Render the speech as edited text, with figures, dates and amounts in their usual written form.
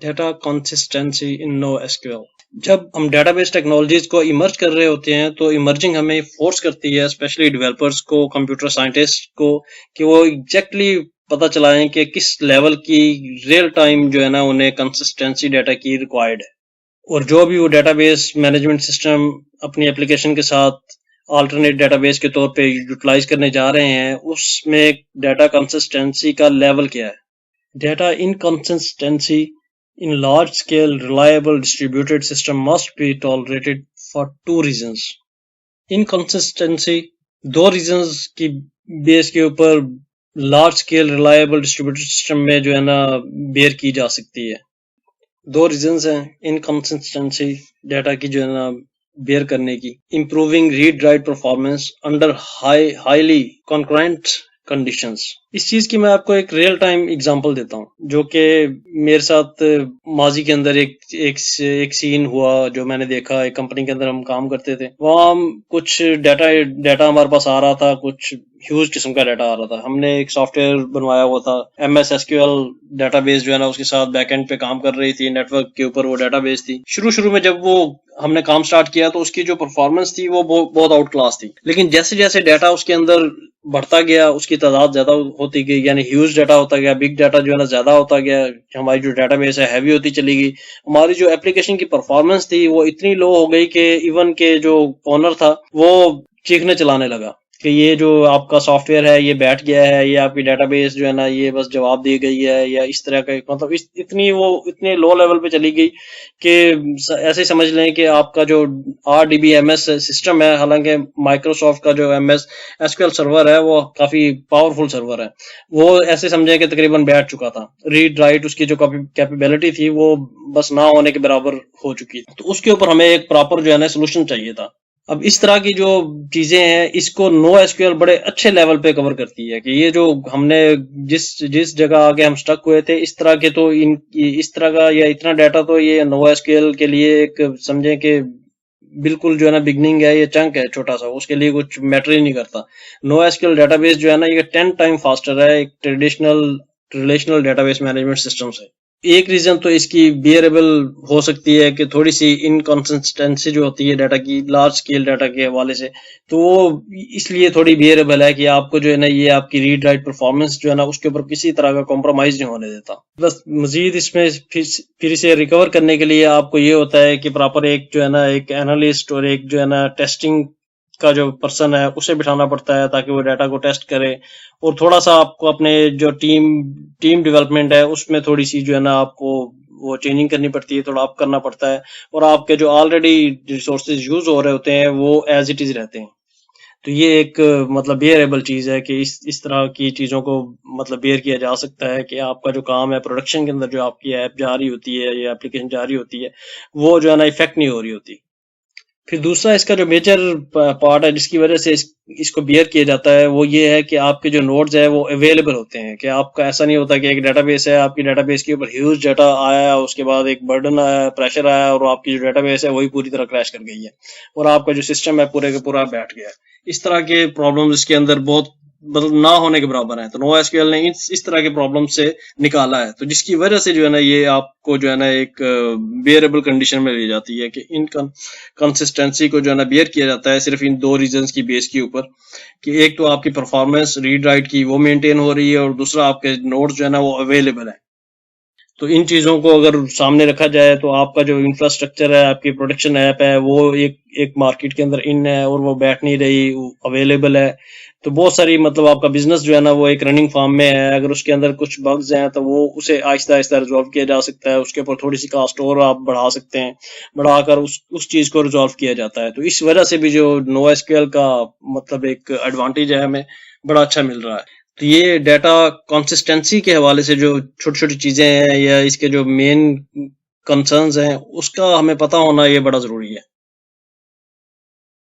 Data consistency in no SQL. जब हम database technologies को इमर्ज कर रहे होते हैं तो इमर्जिंग हमें फोर्स करती है, स्पेशली डेवलपर्स को, कंप्यूटर साइंटिस्ट को, कि वो एग्जैक्टली पता चलाएं कि किस लेवल की रियल टाइम जो है ना उन्हें कंसिस्टेंसी डाटा की रिक्वायर्ड है। और जो भी वो डेटाबेस मैनेजमेंट सिस्टम अपनी एप्लीकेशन के साथ अल्टरनेट डेटाबेस के तौर पे यूटिलाइज करने जा रहे हैं, उसमें डाटा कंसिस्टेंसी का लेवल क्या है। Data inconsistency in large-scale, reliable, distributed system must be tolerated for two reasons. Inconsistency दो reasons की बेस के ऊपर large scale, reliable, distributed system में जो है ना बेयर की जा सकती है। दो reasons हैं inconsistency data की जो है ना बेयर करने की। Improving read-write performance under highly concurrent conditions. इस चीज की मैं आपको एक रियल टाइम एग्जांपल देता हूँ, जो कि मेरे साथ माजी के अंदर एक सीन हुआ जो मैंने देखा। एक कंपनी के अंदर हम काम करते थे, वहाँ कुछ डाटा हमारे पास आ रहा था, कुछ ह्यूज किस्म का डाटा आ रहा था। हमने एक सॉफ्टवेयर बनवाया हुआ था, MS SQL डाटाबेस जो है ना उसके साथ बैकएंड पे काम कर रही थी, नेटवर्क के ऊपर वो डाटाबेस थी। शुरू में जब वो हमने काम स्टार्ट किया तो उसकी जो परफॉर्मेंस थी वो बहुत आउट क्लास थी। लेकिन जैसे जैसे डाटा उसके अंदर बढ़ता गया, उसकी तादाद ज्यादा होती गई, यानी ह्यूज डाटा होता गया, बिग डाटा जो है ना ज्यादा होता गया, हमारी जो डाटाबेस है हैवी होती चली गई। हमारी जो एप्लीकेशन की परफॉर्मेंस थी वो इतनी लो हो गई कि इवन के जो ओनर था वो चीखने चलाने लगा कि ये जो आपका सॉफ्टवेयर है ये बैठ गया है, ये आपकी डेटाबेस जो है ना ये बस जवाब दी गई है, या इस तरह का, मतलब इतने लो लेवल पे चली गई कि ऐसे समझ लें कि आपका जो RDBMS सिस्टम है, हालांकि माइक्रोसॉफ्ट का जो MS SQL सर्वर है वो काफी पावरफुल सर्वर है, वो ऐसे समझें कि तकरीबन बैठ चुका था। रीड राइट उसकी जो कैपेबिलिटी थी वो बस ना होने के बराबर हो चुकी थी। तो उसके ऊपर हमें एक प्रॉपर जो है ना सोल्यूशन चाहिए था। अब इस तरह की जो चीजें हैं इसको नो एसक्यूएल बड़े अच्छे लेवल पे कवर करती है, कि ये जो हमने जिस जगह आके हम स्टक हुए थे, इस तरह के तो इस तरह का या इतना डाटा तो ये नो एसक्यूएल के लिए एक समझें कि बिल्कुल जो है ना बिगनिंग है, ये चंक है छोटा सा, उसके लिए कुछ मैटर ही नहीं करता। नो एसक्यूएल डाटाबेस जो है ना ये 10 टाइम फास्टर है एक traditional relational database management system से। एक रीजन तो इसकी बियरेबल हो सकती है कि थोड़ी सी इनकंसिस्टेंसी जो होती है डाटा की, लार्ज स्केल डाटा के हवाले से, तो वो इसलिए थोड़ी बियरेबल है कि आपको जो है ना ये आपकी रीड राइट परफॉर्मेंस जो है ना उसके ऊपर किसी तरह का कॉम्प्रोमाइज नहीं होने देता। बस मजीद इसमें फिर से रिकवर करने के लिए आपको ये होता है कि प्रॉपर एक जो है ना एक एनालिस्ट और एक जो है ना टेस्टिंग का जो पर्सन है उसे बिठाना पड़ता है ताकि वो डाटा को टेस्ट करे। और थोड़ा सा आपको अपने जो टीम डेवलपमेंट है उसमें थोड़ी सी जो है ना आपको वो चेंजिंग करनी पड़ती है, थोड़ा अप करना पड़ता है, और आपके जो ऑलरेडी रिसोर्सेज यूज हो रहे होते हैं वो एज इट इज रहते हैं। तो ये एक मतलब बेयरेबल चीज है कि इस तरह की चीजों को मतलब बेयर किया जा सकता है कि आपका जो काम है प्रोडक्शन के अंदर, जो आपकी ऐप जा रही होती है या एप्लीकेशन जा रही होती है, वो जो है ना इफेक्ट नहीं हो रही होती। फिर दूसरा इसका जो मेजर पार्ट है जिसकी वजह से इसको बियर किया जाता है वो ये है कि आपके जो नोड्स है वो अवेलेबल होते हैं, कि आपका ऐसा नहीं होता कि एक डेटाबेस है, आपकी डेटाबेस के ऊपर ह्यूज डाटा आया, उसके बाद एक बर्डन आया, प्रेशर आया, और आपकी जो डेटाबेस है वही पूरी तरह क्रैश कर गई है और आपका जो सिस्टम है पूरे का पूरा बैठ गया है। इस तरह के प्रॉब्लम्स इसके अंदर बहुत मतलब ना होने के बराबर है। तो नो एसक्यूएल ने इस तरह के प्रॉब्लम से निकाला है, तो जिसकी वजह से जो है ना ये आपको जो है ना एक बेयरेबल कंडीशन में ले जाती है कि इन कंसिस्टेंसी को जो है ना बेयर किया जाता है सिर्फ इन दो रीजंस की बेस के ऊपर, कि एक तो आपकी परफॉर्मेंस रीड राइट की वो मेंटेन हो रही है, और दूसरा आपके नोड्स जो है ना वो अवेलेबल है। तो इन चीजों को अगर सामने रखा जाए तो आपका जो इंफ्रास्ट्रक्चर है, आपकी प्रोडक्शन ऐप है, वो एक मार्केट के अंदर इन है और वो बैठ नहीं रही, अवेलेबल है। तो बहुत सारी मतलब आपका बिजनेस जो है ना वो एक रनिंग फार्म में है, अगर उसके अंदर कुछ बग्स हैं तो वो उसे आहिस्ता आहिस्ता रिजॉल्व किया जा सकता है, उसके ऊपर थोड़ी सी कास्ट और आप बढ़ा सकते हैं, बढ़ाकर उस चीज को रिजॉल्व किया जाता है। तो इस वजह से भी जो नो एसक्यूएल का मतलब एक एडवांटेज है हमें बड़ा अच्छा मिल रहा है। तो ये डाटा कंसिस्टेंसी के हवाले से जो छोटी छोटी चीजें हैं या इसके जो मेन कंसर्न्स हैं उसका हमें पता होना ये बड़ा जरूरी है।